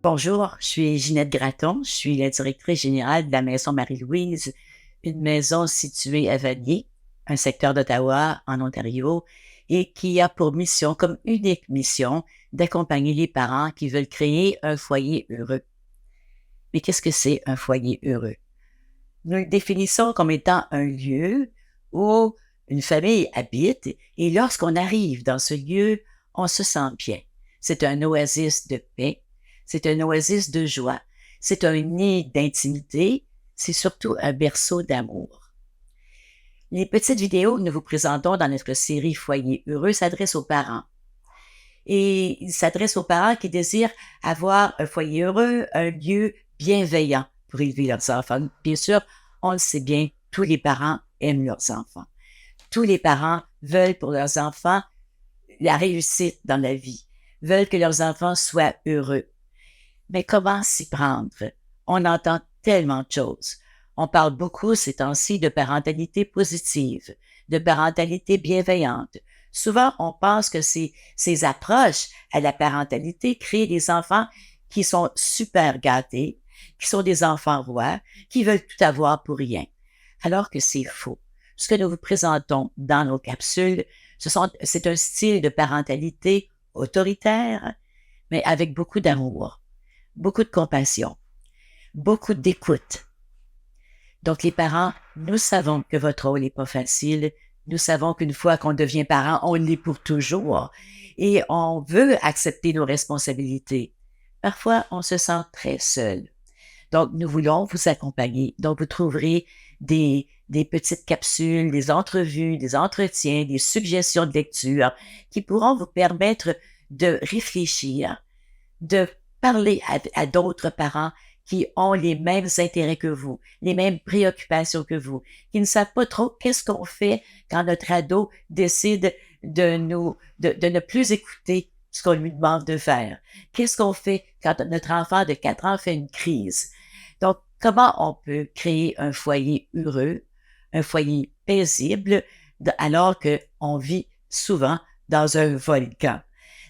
Bonjour, je suis Ginette Gratton, je suis la directrice générale de la Maison Marie-Louise, une maison située à Vanier, un secteur d'Ottawa, en Ontario, et qui a pour mission, comme unique mission, d'accompagner les parents qui veulent créer un foyer heureux. Mais qu'est-ce que c'est un foyer heureux? Nous le définissons comme étant un lieu où une famille habite et lorsqu'on arrive dans ce lieu, on se sent bien. C'est un oasis de paix, c'est un oasis de joie, c'est un nid d'intimité, c'est surtout un berceau d'amour. Les petites vidéos que nous vous présentons dans notre série Foyer heureux s'adressent aux parents. Et ils s'adressent aux parents qui désirent avoir un foyer heureux, un lieu bienveillant pour élever leurs enfants. Bien sûr, on le sait bien, tous les parents aiment leurs enfants. Tous les parents veulent pour leurs enfants la réussite dans la vie, veulent que leurs enfants soient heureux. Mais comment s'y prendre? On entend tellement de choses. On parle beaucoup ces temps-ci de parentalité positive, de parentalité bienveillante. Souvent, on pense que ces approches à la parentalité créent des enfants qui sont super gâtés, qui sont des enfants rois, qui veulent tout avoir pour rien. Alors que c'est faux. Ce que nous vous présentons dans nos capsules, c'est un style de parentalité autoritaire, mais avec beaucoup d'amour, beaucoup de compassion, beaucoup d'écoute. Donc, les parents, nous savons que votre rôle n'est pas facile. Nous savons qu'une fois qu'on devient parent, on l'est pour toujours. Et on veut accepter nos responsabilités. Parfois, on se sent très seul. Donc, nous voulons vous accompagner. Donc, vous trouverez des petites capsules, des entrevues, des entretiens, des suggestions de lecture qui pourront vous permettre de réfléchir, de parler à d'autres parents qui ont les mêmes intérêts que vous, les mêmes préoccupations que vous, qui ne savent pas trop qu'est-ce qu'on fait quand notre ado décide de ne plus écouter ce qu'on lui demande de faire. Qu'est-ce qu'on fait quand notre enfant de 4 ans fait une crise? Donc, comment on peut créer un foyer heureux, un foyer paisible, alors qu'on vit souvent dans un volcan?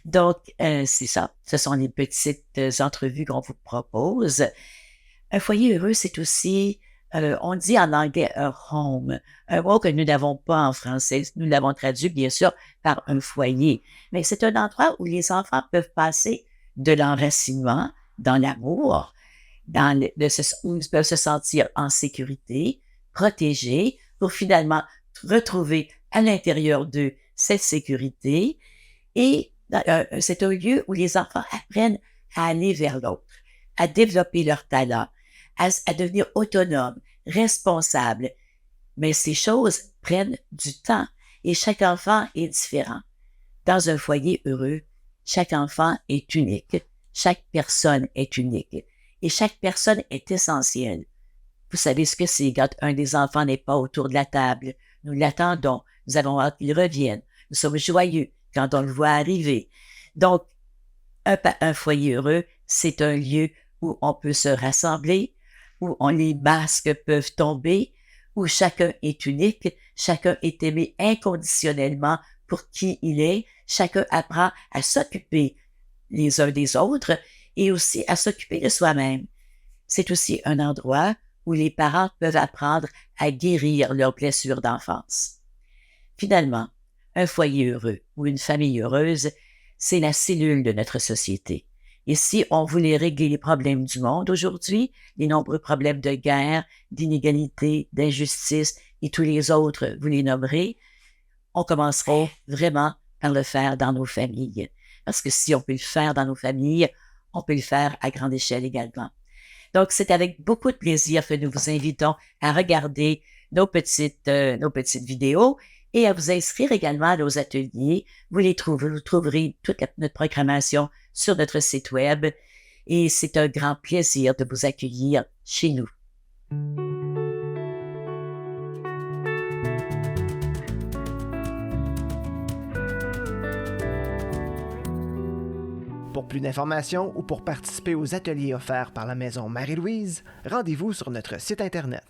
Donc, c'est ça. Ce sont les petites entrevues qu'on vous propose. Un foyer heureux, c'est aussi, on dit en anglais un home, un mot que nous n'avons pas en français. Nous l'avons traduit, bien sûr, par un foyer. Mais c'est un endroit où les enfants peuvent passer de l'enracinement dans l'amour, où ils peuvent se sentir en sécurité, protégés, pour finalement retrouver à l'intérieur d'eux cette sécurité. Et c'est un lieu où les enfants apprennent à aller vers l'autre, à développer leur talent, à devenir autonomes, responsables. Mais ces choses prennent du temps et chaque enfant est différent. Dans un foyer heureux, chaque enfant est unique, chaque personne est unique et chaque personne est essentielle. Vous savez ce que c'est quand un des enfants n'est pas autour de la table. Nous l'attendons, nous avons hâte qu'il revienne. Nous sommes joyeux quand on le voit arriver. Donc, un foyer heureux, c'est un lieu où on peut se rassembler, où les masques peuvent tomber, où chacun est unique, chacun est aimé inconditionnellement pour qui il est, chacun apprend à s'occuper les uns des autres et aussi à s'occuper de soi-même. C'est aussi un endroit où les parents peuvent apprendre à guérir leurs blessures d'enfance. Finalement, un foyer heureux ou une famille heureuse, c'est la cellule de notre société. Et si on voulait régler les problèmes du monde aujourd'hui, les nombreux problèmes de guerre, d'inégalité, d'injustice et tous les autres, vous les nommerez, on commencerait vraiment par le faire dans nos familles. Parce que si on peut le faire dans nos familles, on peut le faire à grande échelle également. Donc, c'est avec beaucoup de plaisir que nous vous invitons à regarder nos petites vidéos et à vous inscrire également à nos ateliers. Vous trouverez toute notre programmation sur notre site web et c'est un grand plaisir de vous accueillir chez nous. Pour plus d'informations ou pour participer aux ateliers offerts par la Maison Marie-Louise, rendez-vous sur notre site Internet.